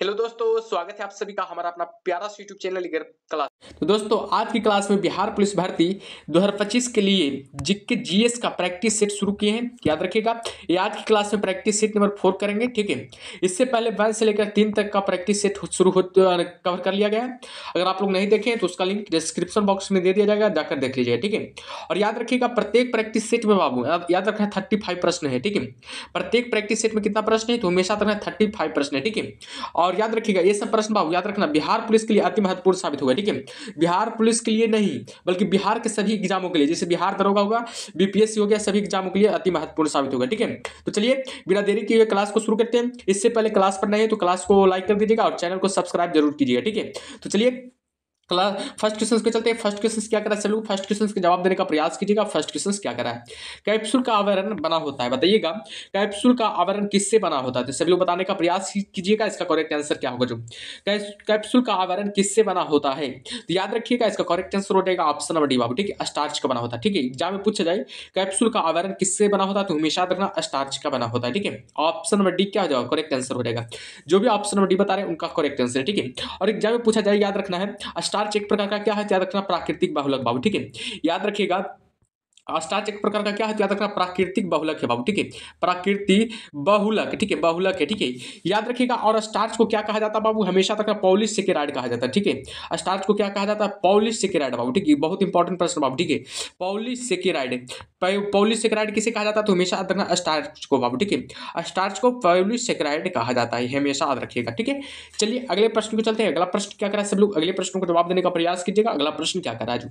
Hello दोस्तों, स्वागत है आप सभी का हमारा अपना प्यारा सा यूट्यूब चैनल लीगर क्लास। तो दोस्तों आज की क्लास में बिहार पुलिस भर्ती 2025 के लिए जीके जीएस का प्रैक्टिस सेट शुरू किए हैं। याद रखिएगा, ये आज की क्लास में प्रैक्टिस सेट नंबर 4 करेंगे। ठीक है, इससे पहले 1 से लेकर 3 तक का प्रैक्टिस सेट शुरू कवर कर लिया गया है। अगर आप लोग नहीं देखें तो उसका लिंक डिस्क्रिप्शन बॉक्स में दे दिया जाएगा, जाकर देख लीजिएगा। ठीक है, और याद रखिएगा प्रत्येक प्रैक्टिस सेट में बाबू याद रखना 35 प्रश्न है। ठीक है, प्रत्येक प्रैक्टिस सेट में कितना प्रश्न है तो हमेशा रखना 35 प्रश्न है। ठीक है, और याद रखिएगा ये सब प्रश्न बाबू याद रखना बिहार पुलिस के लिए अति महत्वपूर्ण साबित होगा। ठीक है, बिहार पुलिस के लिए नहीं बल्कि बिहार के सभी एग्जामों के लिए, जैसे बिहार दरोगा होगा, बीपीएससी हो गया, सभी एग्जामों के लिए अति महत्वपूर्ण साबित होगा। ठीक है, तो चलिए बिना देरी किए क्लास को शुरू करते हैं। इससे पहले क्लास पर नए हैं तो क्लास को लाइक कर दीजिएगा और चैनल को सब्सक्राइब जरूर कीजिएगा। ठीक है, तो चलिए क्लास फर्स्ट क्वेश्चन पे चलते हैं। फर्स्ट क्वेश्चन क्या करा, चलो फर्स्ट क्वेश्चन के जवाब देने का प्रयास कीजिएगा। फर्स्ट क्वेश्चन क्या करा है, कैप्सूल का आवरण बना होता है, बताइएगा कैप्सूल का आवरण किससे बना होता है, तो सभी लोग बताने का प्रयास कीजिएगा। इसका करेक्ट आंसर क्या होगा, जो कैप्सूल का आवरण किससे बना होता है, तो याद रखिएगा इसका करेक्ट आंसर हो जाएगा ऑप्शन नंबर डी बाबू। ठीक है, स्टार्च का बना होता है। ठीक है, एग्जाम में पूछा जाए कैप्सूल का आवरण किससे बना होता है तो हमेशा रखना स्टार्च का बना होता है। ठीक है, ऑप्शन नंबर डी क्या हो जाएगा, करेक्ट आंसर हो जाएगा। जो भी ऑप्शन नंबर डी बता रहे हैं उनका करेक्ट आंसर है। ठीक है, और एग्जाम में पूछा जाए याद रखना है स्टार्च एक प्रकार का क्या है, याद रखना प्राकृतिक बहुलक बाबू। ठीक है, याद रखिएगा स्टार्च एक प्रकार का क्या है, याद रखना प्राकृतिक बहुलक है बाबू। ठीक है, प्राकृतिक बहुलक। ठीक है, बहुलक है। ठीक है, याद रखिएगा। और स्टार्च को क्या कहा जाता है बाबू, हमेशा तक पॉलिश सेकेराइड कहा जाता है। ठीक है, स्टार्च को क्या कहा जाता है, पॉलिश सेकेराइड बाबू। ठीक है, बहुत इंपॉर्टेंट प्रश्न बाबू। ठीक है, पॉलिश सेकेराइड, पॉलिश सेकेराइड किसे कहा जाता है तो हमेशा याद रखना स्टार्च को बाबू। ठीक है, स्टार्च को पॉलिश सेकेराइड कहा जाता है, हमेशा याद रखिएगा। ठीक है, चलिए अगले प्रश्न को चलते हैं। अगला प्रश्न क्या करा, सब लोग अगले प्रश्न को जवाब देने का प्रयास कीजिएगा। अगला प्रश्न क्या करा, जो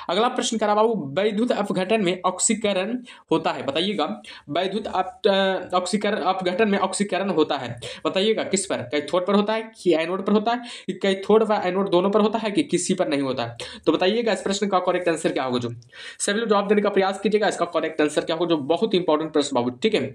अगला प्रश्न करा बाबू, वैद्युत अपघटन में ऑक्सीकरण होता है, बताइएगा वैद्युत अपघटन में ऑक्सीकरण होता है, बताइएगा किस पर, कैथोड पर होता है कि एनोड पर होता है, कि कैथोड व एनोड दोनों पर होता है कि किसी पर नहीं होता है, तो बताइएगा इस प्रश्न का करेक्ट आंसर क्या होगा। जो सभी लोग जवाब देने का प्रयास कीजिएगा, इसका करेक्ट आंसर क्या होगा, जो बहुत इंपॉर्टेंट प्रश्न बाबू। ठीक है,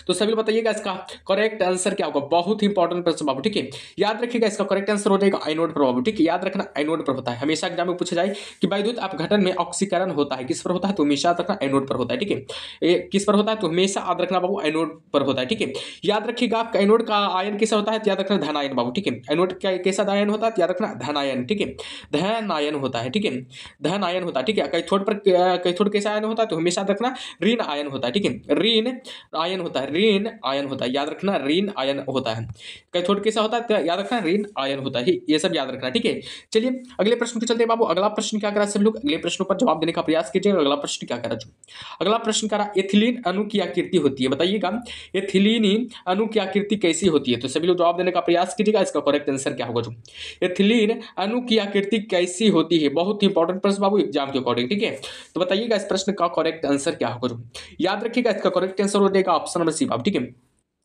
तो सभी लोग बताइएगा इसका करेक्ट आंसर क्या होगा, बहुत ही इंपॉर्टेंट प्रश्न बाबू। ठीक है, याद रखिएगा इसका करेक्ट आंसर हो जाएगा एनोड पर बाबू। ठीक है, याद रखना एनोड पर होता है। हमेशा एग्जाम में पूछा जाए कि वैद्युत अपघटन में ऑक्सीकरण होता है, किस पर होता है तो हमेशा याद रखना एनोड पर होता है। ठीक है, किस पर होता है तो हमेशा याद रखना बाबू एनोड पर होता है। ठीक है, याद रखिएगा आपका एनोड का आयन कैसा होता है तो याद रखना धन आयन बाबू। ठीक है, एनोड का कैसा आयन होता है तो याद रखना धन आयन। ठीक है, धन आयन होता है। ठीक है, धन आयन होता है। ठीक है, कैथोड कैसा आयन होता है तो हमेशा याद रखना ऋण आयन होता है। ठीक है, ऋण आयन होता है, ऋण आयन होता है, याद रखना ऋण आयन होता है। कैथोड कैसा होता है तो याद रखना ऋण आयन होता है, ये सब याद रखना। ठीक है, चलिए अगले प्रश्न पे चलते हैं बाबू। अगला प्रश्न क्या करा, सब लोग अगले प्रश्नों पर जवाब देने का प्रयास कीजिएगा। अगला प्रश्न क्या करा, जो अगला प्रश्न करा एथिलीन अणु की आकृति होती है, बताइएगा एथिलीन अणु की आकृति कैसी होती है, तो सभी लोग जवाब देने का प्रयास कीजिएगा। इसका करेक्ट आंसर क्या होगा, जो एथिलीन अणु की आकृति कैसी होती है, बहुत ही इंपॉर्टेंट प्रश्न बाबू एग्जाम के अकॉर्डिंग। ठीक है, तो बताइएगा इस प्रश्न का करेक्ट आंसर क्या होगा, जो याद रखिएगा इसका करेक्ट आंसर हो जाएगा ऑप्शन नंबर सी बाबू। ठीक है,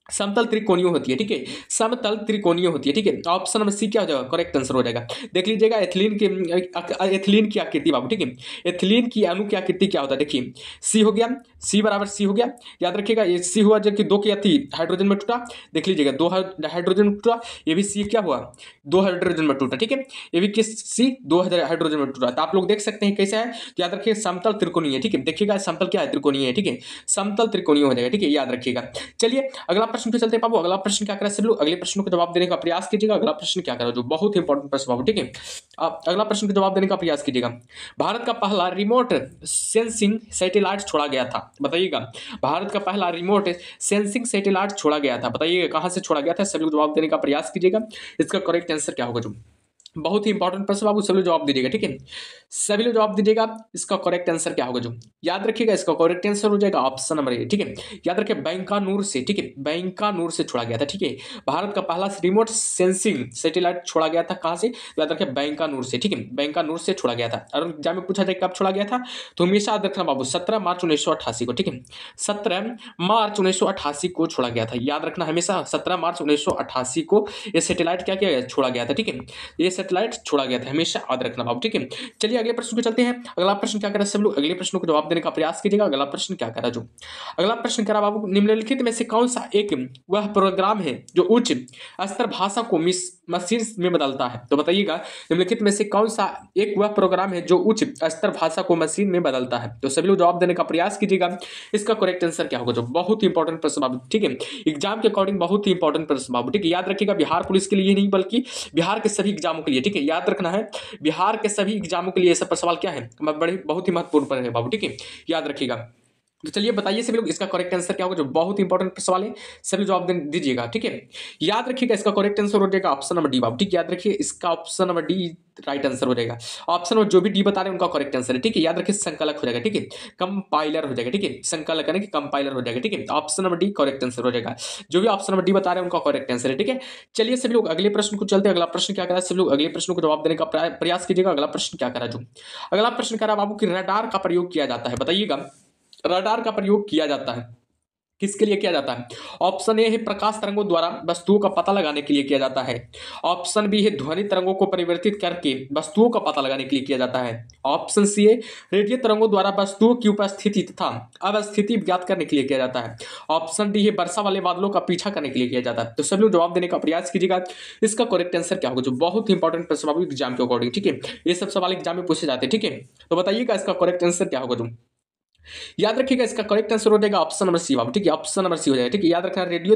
समतल त्रिकोणीय होती है। ठीक है, समतल त्रिकोणीय होती है। ठीक है, ऑप्शन नंबर सी क्या हो जाएगा, करेक्ट आंसर हो जाएगा। देख लीजिएगा एथिलीन की आकृति बाबू। ठीक है, एथिलीन की अणु की आकृति क्या होता है, देखिए सी हो गया, सी बराबर सी हो गया। याद रखिएगा ये सी हुआ जबकि दो की थी हाइड्रोजन में टूटा, देख लीजिएगा दो हाइड्रोजन में टूटा, ये भी सी क्या हुआ दो हाइड्रोजन में टूटा। ठीक है, ये भी किस सी दो हाइड्रोजन में टूटा, तो आप लोग देख सकते हैं कैसे है, तो याद रखिए समतल त्रिकोणीय। ठीक है, देखिएगा समतल क्या है, त्रिकोणीय है। ठीक है, समतल त्रिकोणीय हो जाएगा। ठीक है, याद रखिएगा। चलिए अगला प्रश्न पे चलते हैं बाबू। अगला प्रश्न क्या करा, सब लोग अगले प्रश्न को जवाब देने का प्रयास कीजिएगा। अगला प्रश्न क्या करा, जो बहुत इंपॉर्टेंट प्रश्न बाबू। ठीक है, आप अगला प्रश्न का जवाब देने का प्रयास कीजिएगा। भारत का पहला रिमोट सेंसिंग सैटेलाइट छोड़ा गया था, बताइएगा भारत का पहला रिमोट सेंसिंग सैटेलाइट छोड़ा गया था, बताइएगा कहां से छोड़ा गया था, सभी लोग जवाब देने का प्रयास कीजिएगा। इसका करेक्ट आंसर क्या होगा, जो बहुत ही इंपॉर्टेंट प्रश्न बाबू, सभी लोग जवाब दीजिएगा। ठीक है, सभी लोग जवाब दीजिएगा। इसका करेक्ट आंसर क्या होगा, जो याद रखिएगा इसका करेक्ट आंसर हो जाएगा ऑप्शन नंबर ए। ठीक है, याद रखिए बैंकानूर से, ठीक है बैंकानूर से छोड़ा गया था। ठीक है, भारत का पहला रिमोट सेंसिंग सैटेलाइट छोड़ा गया था, कहां से, याद रखिए बैंकानूर से। ठीक है, बैंकानूर से छोड़ा गया था। और एग्जाम में पूछा जाए कब छोड़ा गया था तो हमेशा याद रखना बाबू 17 मार्च 1988 को। ठीक है, 17 मार्च 1988 को छोड़ा गया था, याद रखना हमेशा 17 मार्च 1988 को ये सैटेलाइट क्या किया छोड़ा गया था। ठीक है, ये सैटेलाइट छोड़ा गया था, हमेशा याद रखना बाबू। ठीक है, चलिए अगले प्रश्न पे चलते हैं। अगला प्रश्न क्या करा, सब लोग अगले प्रश्न को जवाब देने का प्रयास कीजिएगा। अगला प्रश्न क्या करा, जो अगला प्रश्न करा बाबू, निम्नलिखित में से कौन सा एक वह प्रोग्राम है जो उच्च स्तर भाषा को मशीन में बदलता है? तो बताइएगा निम्नलिखित में से कौन सा एक वह प्रोग्राम है जो उच्च स्तर भाषा को मशीन में बदलता है? तो सभी लोग जवाब देने का प्रयास कीजिएगा। इसका करेक्ट आंसर क्या होगा? जो बहुत ही इंपॉर्टेंट प्रश्न बाबू, ठीक है, एग्जाम के अकॉर्डिंग बहुत ही इंपॉर्टेंट प्रश्न बाबू, ठीक है, याद रखिएगा। बिहार पुलिस के लिए नहीं बल्कि बिहार के सभी एग्जामों के लिए, ठीक है, याद रखना है। बिहार के सभी एग्जामों के लिए सब सवाल क्या है, बड़े बहुत ही महत्वपूर्ण है बाबू, ठीक है, याद रखिएगा। तो चलिए बताइए सभी लोग इसका करेक्ट आंसर क्या होगा? जो बहुत इंपॉर्टेंट सवाल है, सभी जवाब दीजिएगा, ठीक है। याद रखिएगा इसका करेक्ट आंसर हो जाएगा ऑप्शन नंबर डी बाबू, ठीक है, याद रखिए इसका option number D right answer हो जाएगा। ऑप्शन नंबर जो भी डी बता रहे हैं उनका करेक्ट आंसर है, ठीक है, याद रखिए संकलक हो जाएगा, ठीक है, कंपाइलर हो जाएगा, ठीक है, संकलक यानी कि कंपाइलर हो जाएगा, ठीक है, option number D correct answer हो जाएगा। जो भी ऑप्शन नंबर डी बता रहे हैं उनका करेक्ट आंसर है, ठीक है। चलिए सभी लोग अगले प्रश्न को चलते हैं। अगला प्रश्न क्या करा, सभी लोग अगले प्रश्न को जवाब देने का प्रयास कीजिएगा। अगला प्रश्न क्या करा, जो अगला प्रश्न करा बाबू कि रडार का प्रयोग किया जाता है, बताइएगा रडार का प्रयोग किया जाता है किसके लिए किया जाता है? ऑप्शन ए है प्रकाश तरंगों द्वारा वस्तुओं का पता लगाने के लिए किया जाता है। ऑप्शन बी है ध्वनि तरंगों को परिवर्तित करके वस्तुओं का पता लगाने के लिए किया जाता है। ऑप्शन सी है रेडियो तरंगों द्वारा वस्तुओं की उपस्थिति तथा अवस्थिति ज्ञात करने के लिए किया जाता है। ऑप्शन डी है वर्षा वाले बादलों का पीछा करने के लिए किया जाता है। तो सभी लोग जवाब देने का प्रयास कीजिएगा। इसका करेक्ट आंसर क्या होगा? जो बहुत ही इंपॉर्टेंट प्रश्न एग्जाम के अकॉर्डिंग, ठीक है, ये सब सवाल एग्जाम में पूछे जाते हैं, ठीक है। तो बताइएगा इसका करेक्ट आंसर क्या होगा? तुम याद रखिएगा इसका करेक्ट आंसर हो जाएगा ऑप्शन नंबर सी बाबू, ठीक है, ऑप्शन नंबर सी हो जाएगा, ठीक है, याद रखना रेडियो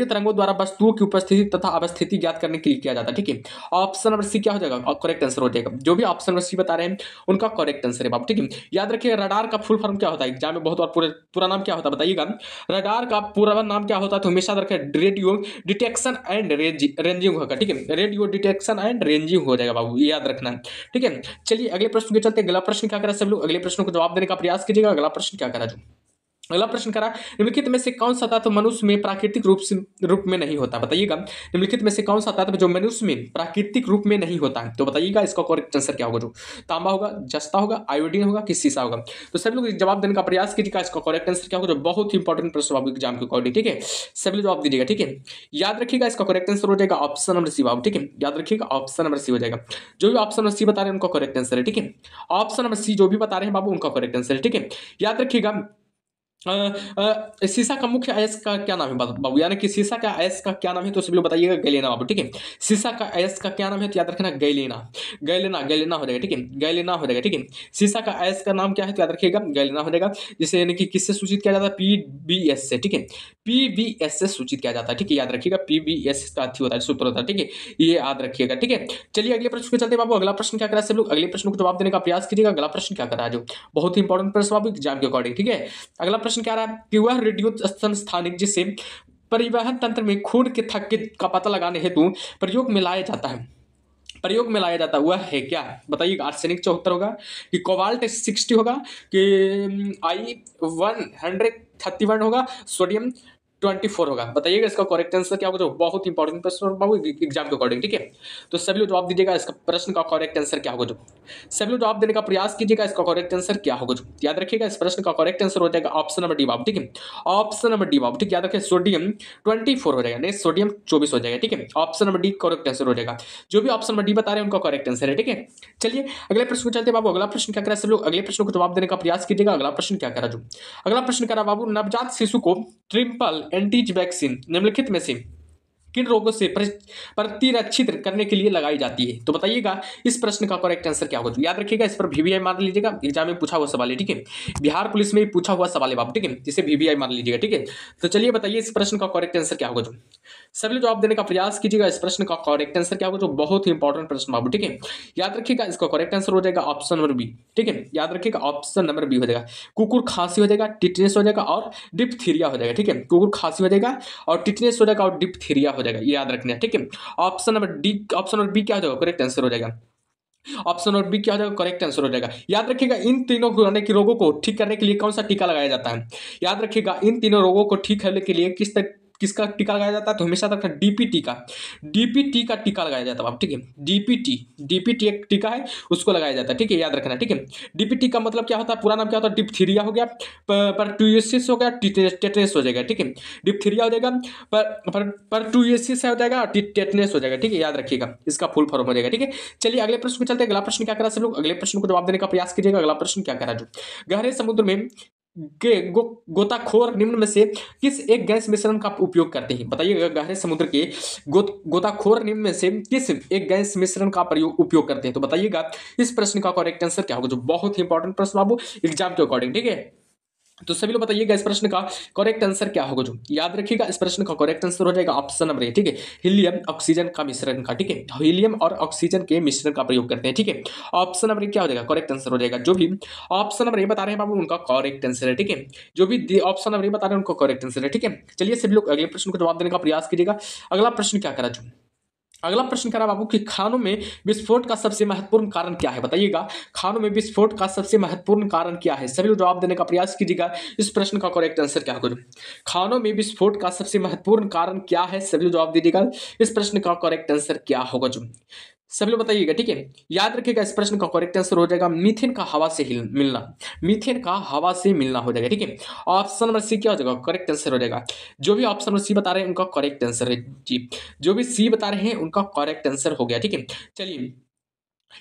तरंगों द्वारा वस्तुओं की उपस्थिति तथा अवस्थिति ज्ञात करने के लिए किया जाता है, ठीक है। ऑप्शन नंबर सी क्या हो जाएगा? करेक्ट आंसर हो जाएगा। जो भी ऑप्शन नंबर सी बता रहे हैं उनका करेक्ट आंसर है बाबू, ठीक है। याद रखिए रडार का फुल फॉर्म क्या होता है? एग्जाम में बहुत और पूरा नाम क्या होता है बताइएगा। रडार का पूरा नाम क्या होता है? तो हमेशा रखे रेडियो डिटेक्शन एंड रेंजिंग होगा, ठीक है, रेडियो डिटेक्शन एंड रेंजिंग हो जाएगा बाबू, याद रखना है, ठीक है। चलिए अगले प्रश्न के चलते। अगला प्रश्न क्या करा, सब लोग अगले प्रश्न को जवाब देने का प्रयास कीजिएगा। अगला प्रश्न क्या करा, जो अगला प्रश्न करा निम्नलिखित में से कौन सा तत्व मनुष्य में प्राकृतिक रूप में नहीं होता? बताइएगा निम्नलिखित में से कौन सा तत्व जो मनुष्य में प्राकृतिक रूप में नहीं होता है? तो बताइएगा इसका करेक्ट आंसर क्या होगा? जो तांबा होगा, जस्ता होगा, आयोडीन होगा कि सीसा होगा? तो सभी लोग जवाब देने का प्रयास कीजिएगा। इसका करेक्ट आंसर क्या होगा? जो बहुत ही इंपॉर्टेंट प्रश्न बाबू एग्जाम के अकॉर्डिंग, ठीक है, सभी लोग जवाब दीजिएगा, ठीक है। याद रखिएगा इसका करेक्ट आंसर हो जाएगा ऑप्शन नंबर सी बाबू, ठीक है, याद रखिएगा ऑप्शन नंबर सी हो जाएगा। जो भी ऑप्शन नंबर सी बता रहे हैं उनका करेक्ट आंसर है, ठीक है, ऑप्शन नंबर सी जो भी बता रहे हैं बाबू उनका करेक्ट आंसर है, ठीक है। याद रखिएगा शीशा का मुख्य अयस्क का क्या नाम है बाबू? यानी कि शीशा का अयस्क का क्या नाम है? तो सभी लोग बताइएगा गैलेना बाबू, ठीक है। शीशा का अयस्क का क्या नाम है? तो याद रखना गैलेना, गैलेना हो जाएगा, ठीक है, गैलेना हो जाएगा, ठीक है। शीशा का अयस्क का नाम क्या है? तो याद रखिएगा गैलेना हो जाएगा। जिसे यानी कि किससे सूचित किया जाता है? PBS से, ठीक है, PBS से सूचित किया जाता है, ठीक है, याद रखिएगा PBS का अथी होता है, सूत्र होता है, ठीक है, ये याद रखिएगा, ठीक है। चलिए अगले प्रश्न को चलते बाबू। अगला प्रश्न क्या करा, सब लोग अगले प्रश्न को जवाब देने का प्रयास कीजिएगा। अगला प्रश्न क्या करा, जो बहुत ही इंपॉर्टेंट प्रश्न बाबू एग्जाम के अकॉर्डिंग, ठीक है। अगला प्रश्न क्या रहा है कि वह रेडियो संस्थानिक जिसे परिवहन तंत्र में खून के थक्के का पता लगाने हेतु प्रयोग में लाया जाता है, वह है क्या? बताइए आर्सेनिक 74 होगा कि कोबाल्ट 60 होगा कि I-131 होगा, सोडियम 24 होगा? बताइएगा इसका करेक्ट आंसर क्या होगा? जो बहुत इंपॉर्टेंट प्रश्न बाबू एग्जाम के अकॉर्डिंग, ठीक है। तो सभी लोग जवाब दीजिएगा इसका प्रश्न का करेक्ट आंसर क्या होगा? जो सभी लोग जवाब देने का प्रयास कीजिएगा। इसका करेक्ट आंसर क्या होगा? जो याद रखिएगा इस प्रश्न का करेक्ट आंसर हो जाएगा ऑप्शन नंबर डी बाबू, ठीक है, ऑप्शन नंबर डी बाबू, ठीक, याद रखिए सोडियम 24 हो जाएगा, नहीं सोडियम 24 हो जाएगा, ठीक है, option number D correct answer हो जाएगा। जो भी ऑप्शन नंबर डी बता रहे हैं उनका करेक्ट आंसर है, ठीक है। चलिए अगले प्रश्न को चलते बाबू। अगला प्रश्न क्या करा, सब लोग अगले प्रश्न को जवाब देने का प्रयास कीजिएगा। अगला प्रश्न क्या करा, जो अगला प्रश्न करा बाबू नवजात शिशु को ट्रिपल एंटीज वैक्सीन निम्नलिखित में से किन रोगों से प्रतिरक्षित करने के लिए लगाई जाती है? तो बताइएगा इस प्रश्न का करेक्ट आंसर क्या होगा? याद रखिएगा इस पर VVI मान लीजिएगा, एग्जाम में पूछा हुआ सवाल है, ठीक है, बिहार पुलिस में पूछा हुआ सवाल है बाबू, ठीक है, जिसे VVI मान लीजिएगा, ठीक है। तो चलिए बताइए इस प्रश्न का करेक्ट आंसर क्या होगा? जो सभी जवाब देने का प्रयास कीजिएगा। इस प्रश्न का करेक्ट आंसर क्या होगा? जो बहुत ही इंपॉर्टेंट प्रश्न बाबू, ठीक है, याद रखिएगा इसका करेक्ट आंसर हो जाएगा ऑप्शन नंबर बी, ठीक है, याद रखिएगा ऑप्शन नंबर बी हो जाएगा। कुकुर खांसी हो जाएगा, टिटनेस हो जाएगा और डिप्थीरिया हो जाएगा, ठीक है, कुकुर खांसी हो जाएगा और टिटनेस हो जाएगा और डिप्थीरिया हो जाएगा, याद रखना, ठीक है। Option number D, option number B क्या हो जाएगा? करेक्ट आंसर हो जाएगा। ऑप्शन नंबर बी क्या हो जाएगा? करेक्ट आंसर हो जाएगा। याद रखिएगा इन तीनों रोगों को ठीक करने के लिए कौन सा टीका लगाया जाता है? याद रखिएगा इन तीनों रोगों को ठीक करने के लिए किसका टीका लगाया जाता है? तो हमेशा तक DPT का टीका लगाया जाता है, ठीक है, DPT एक टीका है, उसको लगाया जाता है, ठीक है, याद रखना, ठीक है। DPT का मतलब क्या होता है? पूरा नाम क्या होता है? डिप्थीरिया हो गया, परटुसिस हो गया, टेटनेस हो जाएगा, ठीक है, डिप्थीरिया हो जाएगा, परटुसिस हो जाएगा, टेटनेस हो जाएगा, ठीक है, याद रखिएगा इसका फुल फॉर्म हो जाएगा, ठीक है। चलिए अगले प्रश्न को चलते हैं। अगला प्रश्न क्या करा सब लोग? अगले प्रश्न को जवाब देने का प्रयास कीजिएगा। अगला प्रश्न क्या करा? जो गहरे समुद्र में गोताखोर निम्न में से किस एक गैस मिश्रण का उपयोग करते हैं? बताइए, गहरे समुद्र के गोताखोर निम्न में से किस एक गैस मिश्रण का उपयोग करते हैं? तो बताइएगा इस प्रश्न का करेक्ट आंसर क्या होगा, जो बहुत ही इंपॉर्टेंट प्रश्न बाबू एग्जाम के अकॉर्डिंग, ठीक है। तो सभी लोग बताइएगा इस प्रश्न का करेक्ट आंसर क्या होगा, जो याद रखिएगा इस प्रश्न का करेक्ट आंसर हो जाएगा ऑप्शन नंबर ए, ठीक है, हीलियम ऑक्सीजन का मिश्रण का, ठीक है, हीलियम और ऑक्सीजन के मिश्रण का प्रयोग करते हैं, ठीक है। ऑप्शन नंबर ए क्या हो जाएगा, करेक्ट आंसर हो जाएगा। जो भी ऑप्शन नंबर ए बता रहे हैं बाबू उनका करेक्ट आंसर है, ठीक है। जो भी ऑप्शन नंबर ए बता रहे हैं उनको करेक्ट आंसर है, ठीक है। चलिए सभी लोग अगले प्रश्न को जवाब देने का प्रयास कीजिएगा। अगला प्रश्न क्या करा, जो अगला प्रश्न करा बाबू कि खानों में विस्फोट का सबसे महत्वपूर्ण कारण क्या है? बताइएगा खानों में विस्फोट का सबसे महत्वपूर्ण कारण क्या है? सभी लोग जवाब देने का प्रयास कीजिएगा। इस प्रश्न का करेक्ट आंसर क्या होगा, खानों में विस्फोट का सबसे महत्वपूर्ण कारण क्या है? सभी लोग जवाब दीजिएगा इस प्रश्न का करेक्ट आंसर क्या होगा, जो सभी लोग बताइएगा, ठीक है। याद रखिएगा इस प्रश्न का करेक्ट आंसर हो जाएगा मीथेन का हवा से मिलना, मीथेन का हवा से मिलना हो जाएगा, ठीक है। ऑप्शन नंबर सी क्या हो जाएगा, करेक्ट आंसर हो जाएगा। जो भी ऑप्शन नंबर सी बता रहे हैं उनका करेक्ट आंसर है जी, जो भी सी बता रहे हैं उनका करेक्ट आंसर हो गया, ठीक है। चलिए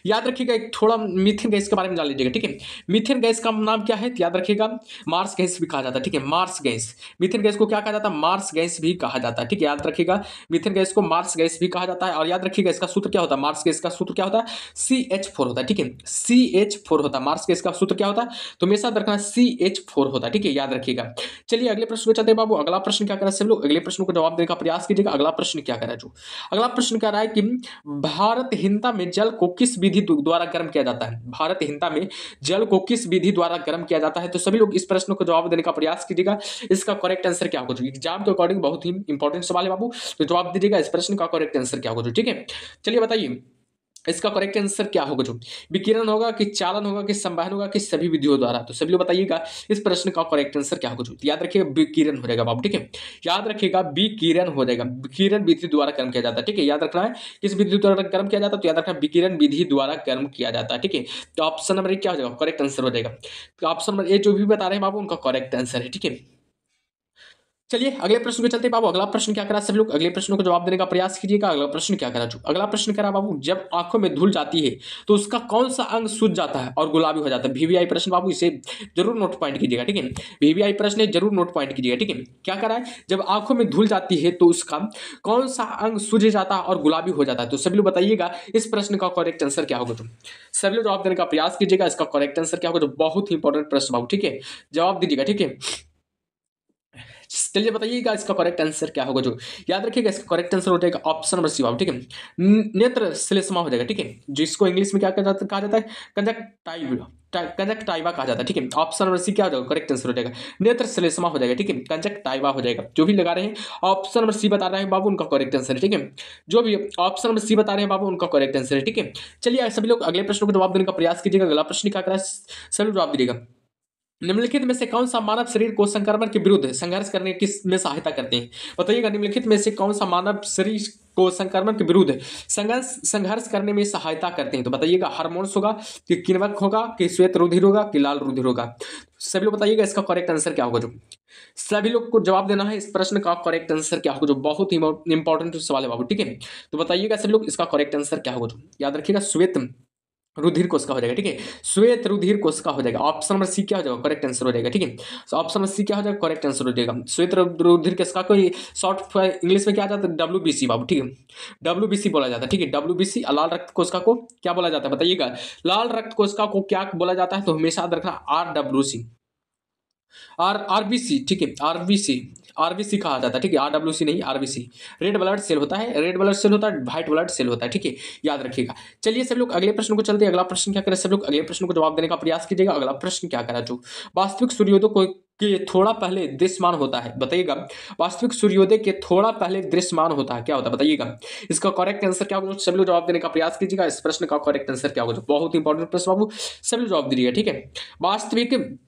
याद रखिएगा एक थोड़ा मीथेन गैस के बारे में जान लीजिएगा, ठीक है। मीथेन गैस का नाम क्या है, तो याद रखिएगा मार्स गैस भी कहा जाता है, ठीक है, मार्स गैस। मीथेन गैस को क्या कहा जाता है, मार्स गैस भी कहा जाता है, ठीक है। याद रखिएगा मीथेन गैस को मार्स गैस भी कहा जाता है। और याद रखिएगा इसका सूत्र क्या होता है, मार्स गैस का सूत्र क्या होता है, CH4 होता है, ठीक है, CH4 होता है। मार्स गैस का सूत्र क्या होता है, तो हमेशा रखना CH4 होता है, ठीक है, याद रखिएगा। चलिए अगले प्रश्न को चलते हैं बाबू। अगला प्रश्न क्या करा, सब लोग अगले प्रश्न को जवाब देने का प्रयास कीजिएगा। अगला प्रश्न क्या करा, जो अगला प्रश्न कह रहा है कि भारतहीनता में जल को किस विधि द्वारा गर्म किया जाता है? भारतहीनता में जल को किस विधि द्वारा गर्म किया जाता है? तो सभी लोग इस प्रश्न को जवाब देने का प्रयास कीजिएगा। इसका करेक्ट आंसर क्या होगा, एग्जाम के अकॉर्डिंग बहुत ही इंपॉर्टेंट सवाल है बाबू, तो जवाब दीजिएगा इस प्रश्न का करेक्ट आंसर क्या होगा, ठीक है। चलिए बताइए इसका करेक्ट आंसर क्या होगा, जो विकिरण होगा कि चालन होगा कि संवहन होगा कि सभी विधियों द्वारा? तो सभी लोग बताइएगा इस प्रश्न का करेक्ट आंसर क्या होगा, जो याद रखिएगा विकिरण हो जाएगा बाबू, ठीक है। याद रखिएगा विकिरण हो जाएगा, विकिरण विधि द्वारा गर्म किया जाता है, ठीक है। याद रखना है किस विधि द्वारा गर्म किया जाता है, तो याद रखना विकिरण विधि द्वारा गर्म किया जाता है, ठीक है। तो ऑप्शन नंबर 1 क्या हो जाएगा, करेक्ट आंसर हो जाएगा। तो ऑप्शन नंबर ए जो भी बता रहे हैं बाबू उनका करेक्ट आंसर है, ठीक है। चलिए अगले प्रश्न को चलते हैं बाबू। अगला प्रश्न क्या करा, सब लोग अगले प्रश्न को जवाब देने का प्रयास कीजिएगा। अगला प्रश्न क्या करा, अगला प्रश्न करा बाबू, जब आंखों में धूल जाती है तो उसका कौन सा अंग सूज जाता है और गुलाबी हो जाता है? VVI प्रश्न बाबू, इसे जरूर नोट पॉइंट कीजिएगा, ठीक है। VVI प्रश्न है, जरूर नोट पॉइंट कीजिएगा, ठीक है। क्या करा है, जब आंखों में धूल जाती है तो उसका कौन सा अंग सूझ जाता है और गुलाबी हो जाता है? तो सभी लोग बताइएगा इस प्रश्न का करेक्ट आंसर क्या होगा, सभी लोग जवाब देने का प्रयास कीजिएगा। इसका करेक्ट आंसर क्या होगा, जो बहुत ही इंपॉर्टेंट प्रश्न बाबू, ठीक है, जवाब दीजिएगा, ठीक है। चलिए बताइएगा इसका करेक्ट आंसर क्या होगा, जो याद रखिएगा इसका करेक्ट आंसर हो जाएगा ऑप्शन नंबर सी, ठीक है, नेत्र श्लेष्मा हो जाएगा, ठीक है, जिसको इंग्लिश में क्या कहा जाता है, कंजक्टाइवा कहा जाता है, ठीक है। ऑप्शन नंबर सी क्या हो जाएगा, करेक्ट आंसर हो जाएगा नेत्र श्लेष्मा हो जाएगा, ठीक है, कंजक्टाइवा हो जाएगा। जो भी लगा रहे हैं ऑप्शन नंबर सी बता रहे हैं बाबू उनका करेक्ट आंसर है, ठीक है। जो भी ऑप्शन नंबर सी बता रहे हैं बाबू उनका करेक्ट आंसर है, ठीक है। चलिए सभी लोग अगले प्रश्न को जवाब देने का प्रयास कीजिएगा। अगला प्रश्न क्या करा, सभी जवाब दीजिएगा। निम्नलिखित में से कौन सा मानव शरीर को संक्रमण के विरुद्ध संघर्ष करने की में सहायता करते हैं? बताइएगा निम्नलिखित में से कौन सा मानव शरीर को संक्रमण के विरुद्ध संघर्ष करने में सहायता करते हैं? तो बताइएगा हार्मोन्स होगा कि किण्वक होगा कि श्वेत रुधिर होगा कि लाल रुधिर होगा? सभी लोग बताइएगा इसका करेक्ट आंसर क्या होगा, जो सभी लोग को जवाब देना है। इस प्रश्न का करेक्ट आंसर क्या होगा, जो बहुत ही इंपॉर्टेंट सवाल है बाबू, ठीक है। तो बताइएगा सभी लोग इसका करेक्ट आंसर क्या होगा, जो याद रखिएगा श्वेत रुधिर कोशिका हो जाएगा, ठीक है, श्वेत रुधिर कोशिका हो जाएगा। ऑप्शन नंबर सी क्या हो जाएगा, करेक्ट आंसर हो जाएगा, ठीक है। तो ऑप्शन नंबर सी क्या हो जाएगा, करेक्ट आंसर हो जाएगा श्वेत रुधिर कोशिका को शॉर्ट इंग्लिश में क्या जाता है, WBC बाबू, ठीक है, WBC बोला जाता है, ठीक है, WBC। लाल रक्त कोशिका को क्या बोला जाता है, बताइएगा लाल रक्त कोशिका को क्या बोला जाता है? तो हमेशा याद रखना RWC, RBC, ठीक है, आरबीसी कहा जाता है, ठीक है, RWC नहीं, RBC। रेड ब्लड सेल होता है, रेड ब्लड सेल होता है, व्हाइट ब्लड सेल होता है, ठीक है, याद रखिएगा। चलिए सब लोग अगले प्रश्न को चलते हैं। अगला प्रश्न क्या करें, सब लोग अगले प्रश्न को जवाब देने का प्रयास कीजिएगा। अगला प्रश्न क्या करा, जो वास्तविक सूर्योदय को के थोड़ा पहले दृश्यमान होता है? बताइएगा वास्तविक सूर्योदय के थोड़ा पहले दृश्यमान होता है, क्या होता है बताइएगा। इसका करेक्ट आंसर क्या होगा, सभी लोग जवाब देने का प्रयास कीजिएगा। इस प्रश्न का करेक्ट आंसर क्या होगा, बहुत इंपॉर्टेंट प्रश्न बाबू, सभी लोग जवाब दीजिएगा, ठीक है। वास्तविक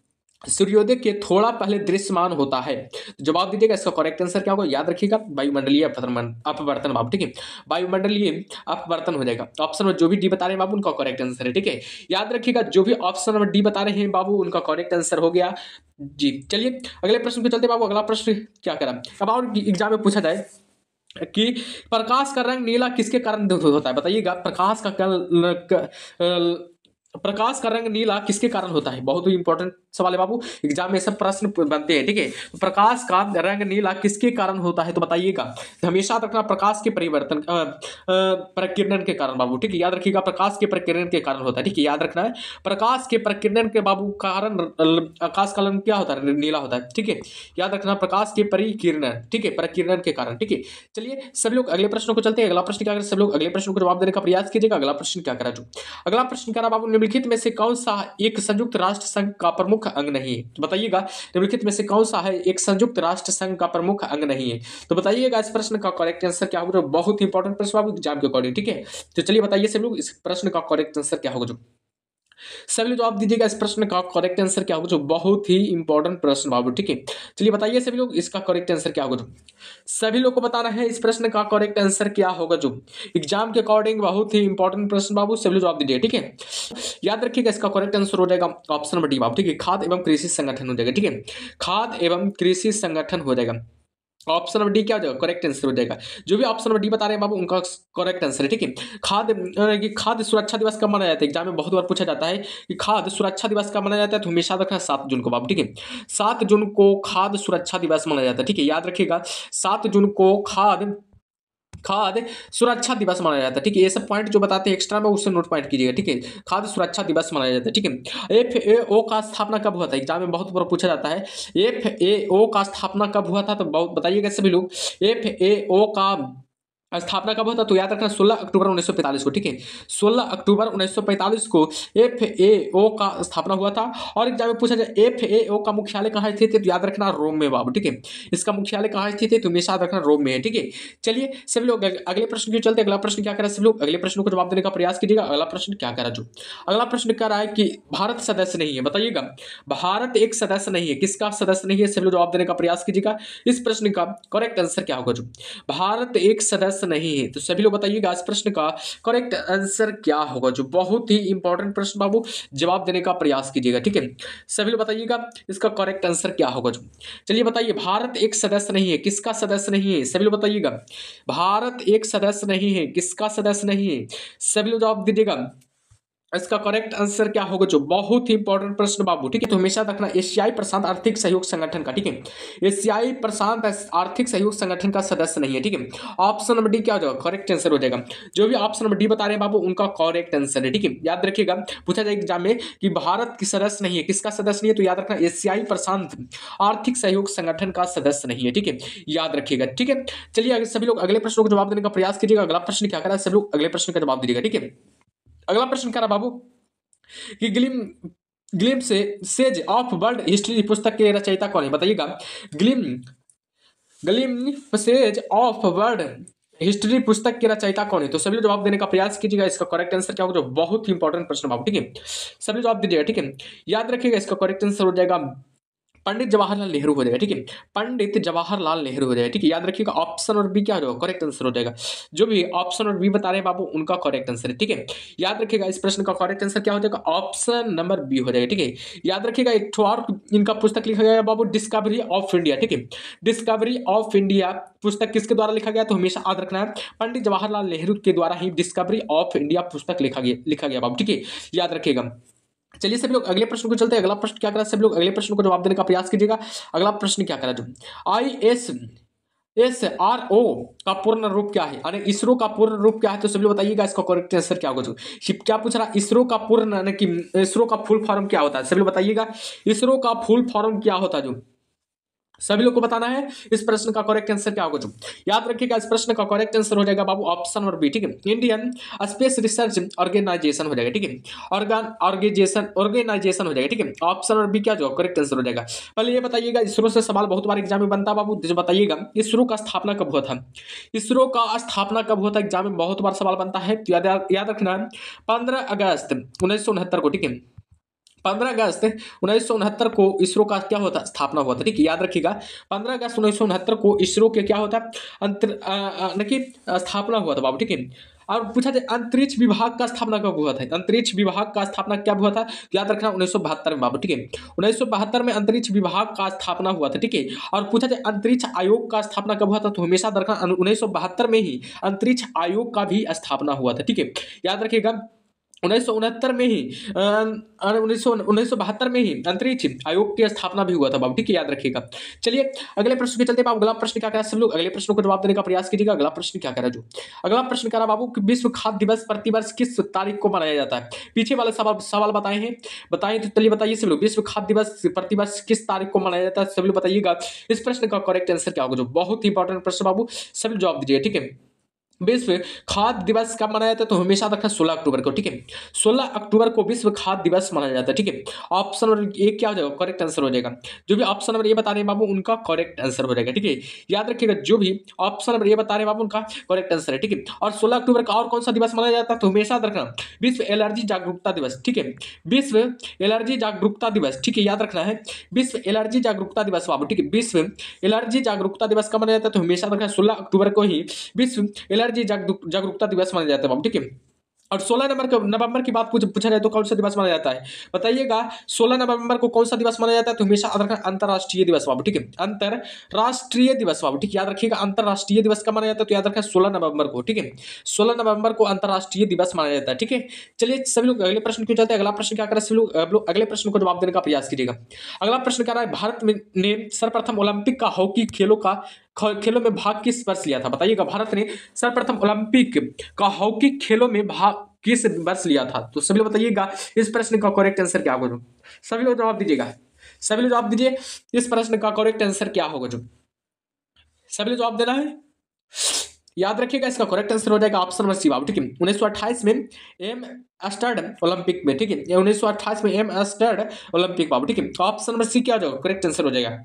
सूर्योदय के थोड़ा पहले दृश्यमान होता है, तो जवाब दीजिएगा इसका करेक्ट आंसर क्या होगा। याद रखिएगा वायुमंडलीय अपवर्तन बाबू, ठीक है, वायुमंडलीय अपवर्तन हो जाएगा। ऑप्शन नंबर जो भी डी बता रहे हैं बाबू उनका करेक्ट आंसर है, ठीक है, याद रखिएगा जो भी ऑप्शन नंबर डी बता रहे हैं बाबू उनका करेक्ट आंसर हो गया जी। चलिए अगले प्रश्न पे चलते बाबू। अगला प्रश्न क्या करा, अब और एग्जाम में पूछा जाए कि प्रकाश का रंग नीला किसके कारण होता है? बताइएगा प्रकाश का रंग नीला किसके कारण होता है? बहुत ही इंपॉर्टेंट सवाल है बाबू, एग्जाम में सब प्रश्न बनते हैं। ठीक है, तो प्रकाश का रंग नीला किसके कारण होता है, तो बताइएगा। तो हमेशा रखना प्रकाश के परिवर्तन प्रकीर्णन के कारण बाबू। ठीक है, याद रखिएगा, प्रकाश के प्रकीर्णन के कारण होता है। ठीक है, याद रखना है, प्रकाश के प्रकीर्णन के बाबू कारण आकाश का रंग क्या होता है, नीला होता है। ठीक है, याद रखना, प्रकाश के परिकीर्णन, ठीक है, प्रकीर्णन के कारण। ठीक है, चलिए सभी लोग अगले प्रश्न को चलते हैं। अगला प्रश्न क्या करें, सब लोग अगले प्रश्न को जवाब देने का प्रयास कीजिएगा। अगला प्रश्न क्या करा जो, अगला प्रश्न क्या रहा बाबू, निम्नलिखित में से कौन सा एक संयुक्त राष्ट्र संघ का प्रमुख अंग नहीं है, तो बताइएगा निम्नलिखित में से कौन सा है एक संयुक्त राष्ट्र संघ का प्रमुख अंग नहीं है, तो बताइएगा इस प्रश्न का करेक्ट आंसर क्या होगा। बहुत ही इंपॉर्टेंट प्रश्न बाबू एग्जाम के अकॉर्डिंग। ठीक है, तो चलिए बताइए सब लोग इस प्रश्न का करेक्ट आंसर क्या होगा। जो सभी लोग जवाब दीजिएगा इस प्रश्न का करेक्ट आंसर क्या होगा, जो बहुत ही इंपॉर्टेंट प्रश्न बाबू। ठीक है, चलिए बताइए सभी लोग इसका करेक्ट आंसर क्या होगा। जो सभी लोग को बताना है इस प्रश्न का करेक्ट आंसर क्या होगा, जो एग्जाम के अकॉर्डिंग बहुत ही इंपॉर्टेंट प्रश्न बाबू, सभी लोग जवाब दीजिए। ठीक है, याद रखिएगा इसका करेक्ट आंसर हो जाएगा ऑप्शन नंबर डी बाबू। ठीक है, खाद्य एवं कृषि संगठन हो जाएगा। ठीक है, खाद्य एवं कृषि संगठन हो जाएगा। ऑप्शन नंबर डी क्या हो जाएगा, करेक्ट आंसर हो जाएगा। जो भी ऑप्शन नंबर डी बता रहे हैं बाबू उनका करेक्ट आंसर है। ठीक है, खाद्य सुरक्षा दिवस कब मनाया जाता है, एग्जाम में बहुत बार पूछा जाता है कि खाद्य सुरक्षा दिवस कब मनाया जाता है, तो हमेशा रखना 7 जून को बाबू। ठीक है, 7 जून को खाद्य सुरक्षा दिवस मनाया जाता है। ठीक है, याद रखिएगा 7 जून को खाद्य सुरक्षा दिवस मनाया जाता है। ठीक है, ये सब पॉइंट जो बताते हैं एक्स्ट्रा में उससे नोट पॉइंट कीजिएगा। ठीक है, खाद्य सुरक्षा दिवस मनाया जाता है। ठीक है, FAO का स्थापना कब हुआ था, एग्जाम में बहुत बार पूछा जाता है FAO का स्थापना कब हुआ था, तो बहुत बताइएगा सभी लोग FAO का स्थापना कब हुआ था, तो याद रखना 16 अक्टूबर 1945 को। ठीक है, 16 अक्टूबर 1945 को FAO का स्थापना हुआ था। और एग्जाम में पूछा जाए FAO का मुख्यालय कहाँ स्थित है, तो याद रखना रोम में बाबू। ठीक है, इसका मुख्यालय कहाँ स्थित है, तो हमेशा याद रखना रोम में है। ठीक है, चलिए सभी लोग अगले प्रश्न की चलते। अगला प्रश्न क्या करा, सभी लोग अगले प्रश्न को जवाब देने का प्रयास कीजिएगा। अगला प्रश्न क्या करा, जो अगला प्रश्न क्या रहा है कि भारत सदस्य नहीं है, बताइएगा भारत एक सदस्य नहीं है, किसका सदस्य नहीं है, सभी लोग जवाब देने का प्रयास कीजिएगा। इस प्रश्न का करेक्ट आंसर क्या होगा, जो भारत एक सदस्य नहीं है, तो सभी लोग बताइएगा इस प्रश्न का करेक्ट आंसर क्या होगा। जो बहुत ही इंपॉर्टेंट प्रश्न बाबू, जवाब देने का प्रयास कीजिएगा। ठीक है, सभी लोग बताइएगा इसका करेक्ट आंसर क्या होगा। जो चलिए बताइए, भारत एक सदस्य नहीं है, किसका सदस्य नहीं है, सभी लोग बताइएगा भारत एक सदस्य नहीं है, किसका सदस्य नहीं है, सभी लोग जवाब दीजिएगा इसका करेक्ट आंसर क्या होगा। जो बहुत ही इंपॉर्टेंट प्रश्न बाबू। ठीक है, तो हमेशा रखना एशियाई प्रशांत आर्थिक सहयोग संगठन का। ठीक है, एशियाई प्रशांत आर्थिक सहयोग संगठन का सदस्य नहीं है। ठीक है, ऑप्शन नंबर डी क्या हो जाएगा, करेक्ट आंसर हो जाएगा। जो भी ऑप्शन नंबर डी बता रहे हैं बाबू उनका करेक्ट आंसर है। ठीक है, याद रखिएगा पूछा जाए एग्जाम में कि भारत की सदस्य नहीं है, किसका सदस्य नहीं है, तो याद रखना एशियाई प्रशांत आर्थिक सहयोग संगठन का सदस्य नहीं है। ठीक है, याद रखिएगा। ठीक है, चलिए सभी लोग अगले प्रश्न को जवाब देने का प्रयास कीजिएगा। अगला प्रश्न क्या करा, सभी लोग अगले प्रश्न का जवाब दीजिएगा। ठीक है, अगला प्रश्न क्या रहा बाबू कि ग्लिम्सेज ऑफ वर्ल्ड हिस्ट्री पुस्तक के रचयिता कौन है, बताइएगा ग्लिम्सेज ऑफ वर्ल्ड हिस्ट्री पुस्तक के रचयिता कौन है, तो सभी जवाब देने का प्रयास कीजिएगा। इसका करेक्ट आंसर क्या होगा, जो बहुत ही इंपॉर्टेंट प्रश्न बाबू। ठीक है, सभी जवाब दीजिएगा। ठीक है, याद रखिएगा इसका करेक्ट आंसर हो जाएगा पंडित जवाहरलाल नेहरू हो जाएगा। ठीक है, पंडित जवाहरलाल नेहरू हो जाएगा। ठीक है, याद रखिएगा ऑप्शन और बी क्या होगा, करेक्ट आंसर हो जाएगा। जो भी ऑप्शन और बी बता रहे हैं बाबू उनका करेक्ट आंसर है। ठीक है, याद रखिएगा इस प्रश्न का करेक्ट आंसर क्या हो जाएगा, ऑप्शन नंबर बी हो जाएगा। ठीक है, याद रखिएगा एक और इनका पुस्तक लिखा गया है बाबू, डिस्कवरी ऑफ इंडिया। ठीक है, डिस्कवरी ऑफ इंडिया पुस्तक किसके द्वारा लिखा गया, तो हमेशा याद रखना है पंडित जवाहरलाल नेहरू के द्वारा ही डिस्कवरी ऑफ इंडिया पुस्तक लिखा गया बाबू। ठीक है, याद रखिएगा। चलिए सभी लोग अगले प्रश्न को चलते हैं। अगला प्रश्न क्या करा, सभी लोग अगले प्रश्न को जवाब देने का प्रयास कीजिएगा। अगला प्रश्न क्या करा, जो ISRO का पूर्ण रूप क्या है, यानी इसरो का पूर्ण रूप क्या है, तो सभी लोग बताइएगा इसका करेक्ट आंसर क्या होगा। जो क्या पूछ रहा, इसरो का पूर्ण यानी कि इसरो का फुल फॉर्म क्या होता है, सभी लोग बताइएगा इसरो का फुल फॉर्म क्या होता है। जो सभी लोग को बताना है इस प्रश्न का करेक्ट आंसर क्या होगा। जो याद रखिएगा इस प्रश्न का करेक्ट आंसर हो जाएगा बाबू ऑप्शन नंबर बी। ठीक है, इंडियन स्पेस रिसर्च ऑर्गेनाइजेशन हो जाएगा। ठीक है, ऑर्गेनाइजेशन हो जाएगा। ठीक है, ऑप्शन नंबर बी क्या जो करेक्ट आंसर हो जाएगा। पहले ये बताइएगा इसरो से सवाल बहुत बार एग्जाम में बनता है बाबू, जो बताइएगा इसरो का स्थापना कब हुआ था, इसरो का स्थापना कब हुआ था, एग्जाम में बहुत बार सवाल बनता है। याद रखना 15 अगस्त 1969 को। ठीक है, 15 अगस्त 1969 को इसरो का क्या होता स्थापना हुआ था। ठीक है, याद रखिएगा 15 अगस्त 1969 को इसरो के क्या होता स्थापना हुआ था बाबू। ठीक है, और पूछा जाए अंतरिक्ष विभाग का स्थापना कब हुआ था, अंतरिक्ष विभाग का स्थापना कब हुआ था, याद रखना 1972 में बाबू। ठीक है, 1972 में अंतरिक्ष विभाग का स्थापना हुआ था। ठीक है, और पूछा जाए अंतरिक्ष आयोग का स्थापना कब हुआ था, तो हमेशा रखना 1972 में ही अंतरिक्ष आयोग का भी स्थापना हुआ था। ठीक है, याद रखिएगा 1969 में ही 1972 में ही अंतरिक्ष आयोग की स्थापना भी हुआ था बाबू, ठीक है, याद रखिएगा। चलिए अगले प्रश्न के चलते बाबू, अगला प्रश्न क्या कह रहा है, सब लोग अगले प्रश्न को जवाब देने का प्रयास कीजिएगा। अगला प्रश्न क्या कह रहा है, जो अगला प्रश्न कह रहा है बाबू कि विश्व खाद्य दिवस प्रतिवर्ष किस तारीख को मनाया जाता है? पीछे वाले सवाल बताए हैं, बताएं तो चलिए बताइए सब लोग, विश्व खाद्य दिवस प्रतिवर्ष किस तारीख को मनाया जाता है, सब लोग बताइएगा। इस प्रश्न का करेक्ट आंसर क्या होगा, जो बहुत ही इंपॉर्टेंट प्रश्न बाबू, सब जवाब दीजिए, ठीक है। विश्व खाद्य दिवस कब मनाया जाता है, तो हमेशा रखना 16 अक्टूबर को, ठीक है। 16 अक्टूबर को विश्व खाद्य दिवस मनाया जाता है, ठीक है। ऑप्शन नंबर ए क्या हो जाएगा, करेक्ट आंसर हो जाएगा। जो भी ऑप्शन नंबर ए बता रहे हैं बाबू उनका करेक्ट आंसर हो जाएगा, ठीक है। याद रखिएगा, जो भी ऑप्शन नंबर ए बता रहे हैं बाबू उनका करेक्ट आंसर है, ठीक है। और 16 अक्टूबर का और कौन सा दिवस मनाया जाता है, तो हमेशा रखना विश्व एलर्जी जागरूकता दिवस, ठीक है। विश्व एलर्जी जागरूकता दिवस, ठीक है, याद रखना है विश्व एलर्जी जागरूकता दिवस बाबू, ठीक है। विश्व एलर्जी जागरूकता दिवस कब मनाया जाता है, तो हमेशा रखना 16 अक्टूबर को ही विश्व एलर्जी जागरूकता दिवस माना जाता है बाबू, ठीक है। और 16 नवंबर की बात पूछा जाए तो कौन सा दिवस माना जाता है, बताइएगा। 16 नवंबर को कौन सा दिवस माना जाता है, तो हमेशा अंतरराष्ट्रीय दिवस बाबू, ठीक है। अंतरराष्ट्रीय दिवस बाबू, ठीक है, याद रखिएगा। अंतरराष्ट्रीय दिवस कब माना जाता है, तो याद रखना 16 नवंबर को, ठीक है। 16 नवंबर को अंतरराष्ट्रीय दिवस माना जाता है, ठीक है। चलिए सभी लोग अगले प्रश्न क्यों चलते हैं। अगला प्रश्न क्या कर रहे हैं, सभी लोग अगले प्रश्न को जवाब देने का प्रयास कीजिएगा। अगला प्रश्न क्या रहा है, भारत ने सर्वप्रथम ओलंपिक का हॉकी खेलों में भाग किस वर्ष लिया था, बताइएगा। भारत ने सर्वप्रथम ओलंपिक का हॉकी खेलों में भाग किस वर्ष लिया था, तो सभी लोग बताइएगा। इस प्रश्न का करेक्ट आंसर क्या होगा, जो सभी लोग जवाब दीजिएगा। सभी लोग जवाब दीजिए, इस प्रश्न का करेक्ट आंसर क्या होगा, जो सभी लोग जवाब देना है। याद रखिएगा, इसका करेक्ट आंसर हो जाएगा ऑप्शन नंबर सी बाबू, ठीक है। 1928 में एम स्टर्ड ओलंपिक में, ठीक है। 1928 में एम स्टर्ड ओलंपिक बाबू, ठीक है। ऑप्शन नंबर सी क्या हो जाएगा, करेक्ट आंसर हो जाएगा।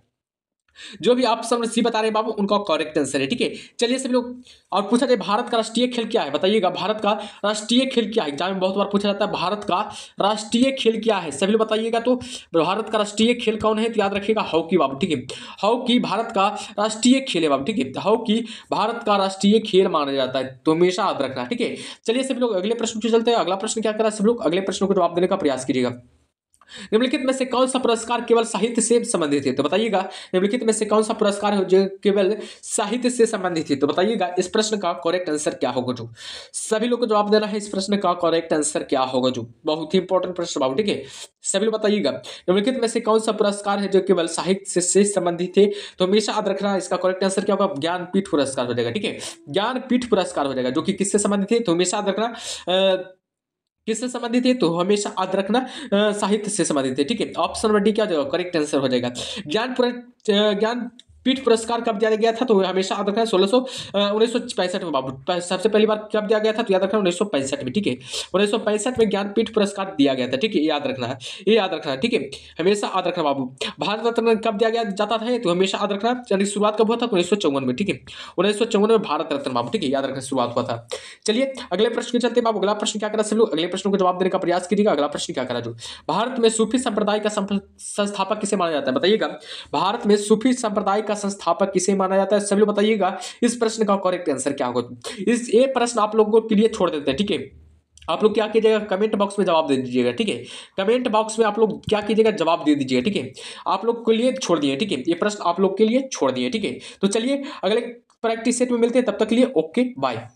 जो भी ऑप्शन नंबर सी बता रहे हैं बाबू उनका करेक्ट आंसर है, ठीक है। चलिए सभी लोग, और पूछा जाए भारत का राष्ट्रीय खेल क्या है, बताइएगा। भारत का राष्ट्रीय खेल क्या है, एग्जाम में बहुत बार पूछा जाता है भारत का राष्ट्रीय खेल क्या है, सभी लोग बताइएगा। तो भारत का राष्ट्रीय खेल कौन है, तो याद रखिएगा हॉकी बाबू, ठीक है। हॉकी भारत का राष्ट्रीय खेल है बाबू, ठीक है। हॉकी भारत का राष्ट्रीय खेल माना जाता है, तो हमेशा याद रखना, ठीक है। चलिए सभी लोग अगले प्रश्न पे चलते हैं। अगला प्रश्न क्या करा, सभी लोग अगले प्रश्न को जवाब देने का प्रयास कीजिएगा। निम्नलिखित में से कौन सा पुरस्कार केवल साहित्य से संबंधित है, तो बताइएगा। निम्नलिखित में से कौन सा पुरस्कार है जो केवल साहित्य से संबंधित है, तो बताइएगा। इस प्रश्न का करेक्ट आंसर क्या होगा, जो सभी लोग को जवाब देना है। इस प्रश्न का करेक्ट आंसर क्या होगा, जो बहुत ही इंपॉर्टेंट प्रश्न बाबू, ठीक है। सभी लोग बताइएगा, निम्नलिखित में से कौन सा पुरस्कार है जो केवल साहित्य से संबंधित है, तो हमेशा याद रखना इसका करेक्ट आंसर क्या होगा, ज्ञानपीठ पुरस्कार हो जाएगा, ठीक है। ज्ञानपीठ पुरस्कार हो जाएगा, जो कि किससे संबंधित है, तो हमेशा याद रखना किससे संबंधित है, तो हमेशा याद रखना साहित्य से संबंधित है, ठीक है। ऑप्शन नंबर डी क्या हो जाएगा, करेक्ट आंसर हो जाएगा। ज्ञान पीठ पुरस्कार कब दिया गया था, तो हमेशा याद रखना 1965 में बाबू, सबसे पहली बार कब दिया गया था, तो याद रखना 1965 में, ठीक है। 1965 में ज्ञानपीठ पुरस्कार दिया गया था, ठीक है, याद रखना है, ये याद रखना है, ठीक है। हमेशा याद रखना बाबू। भारत रत्न कब दिया गया जाता था, तो हमेशा याद रखना, यानी शुरुआत कब हुआ था, 1954 में, ठीक है। 1954 में भारत रत्न बाबू, ठीक है, याद रखना शुरुआत हुआ था। चलिए अगले प्रश्न के चलते बाबू, अगला प्रश्न क्या करा, सब लोग अगले प्रश्न को जवाब देने का प्रयास कीजिएगा। अगला प्रश्न क्या करा, जो भारत में सूफी संप्रदाय का संस्थापक किसे माना जाता है, बताइएगा। भारत में सूफी संप्रदाय का संस्थापक किसे माना जाता है, सभी लोग बताइएगा। इस प्रश्न का करेक्ट आंसर क्या होगा, इस ये प्रश्न आप लोगों के लिए छोड़ देते हैं, ठीक है। आप लोग क्या कीजिएगा, कमेंट बॉक्स में जवाब दे दीजिएगा, ठीक है। कमेंट बॉक्स में आप लोग क्या कीजिएगा, जवाब दे दीजिएगा, ठीक है। आप लोग के लिए छोड़ दिए, ठीक है, ये प्रश्न आप लोग के लिए छोड़ दिए, ठीक है। तो चलिए अगले प्रैक्टिस सेट में मिलते हैं, तब तक के लिए ओके बाय।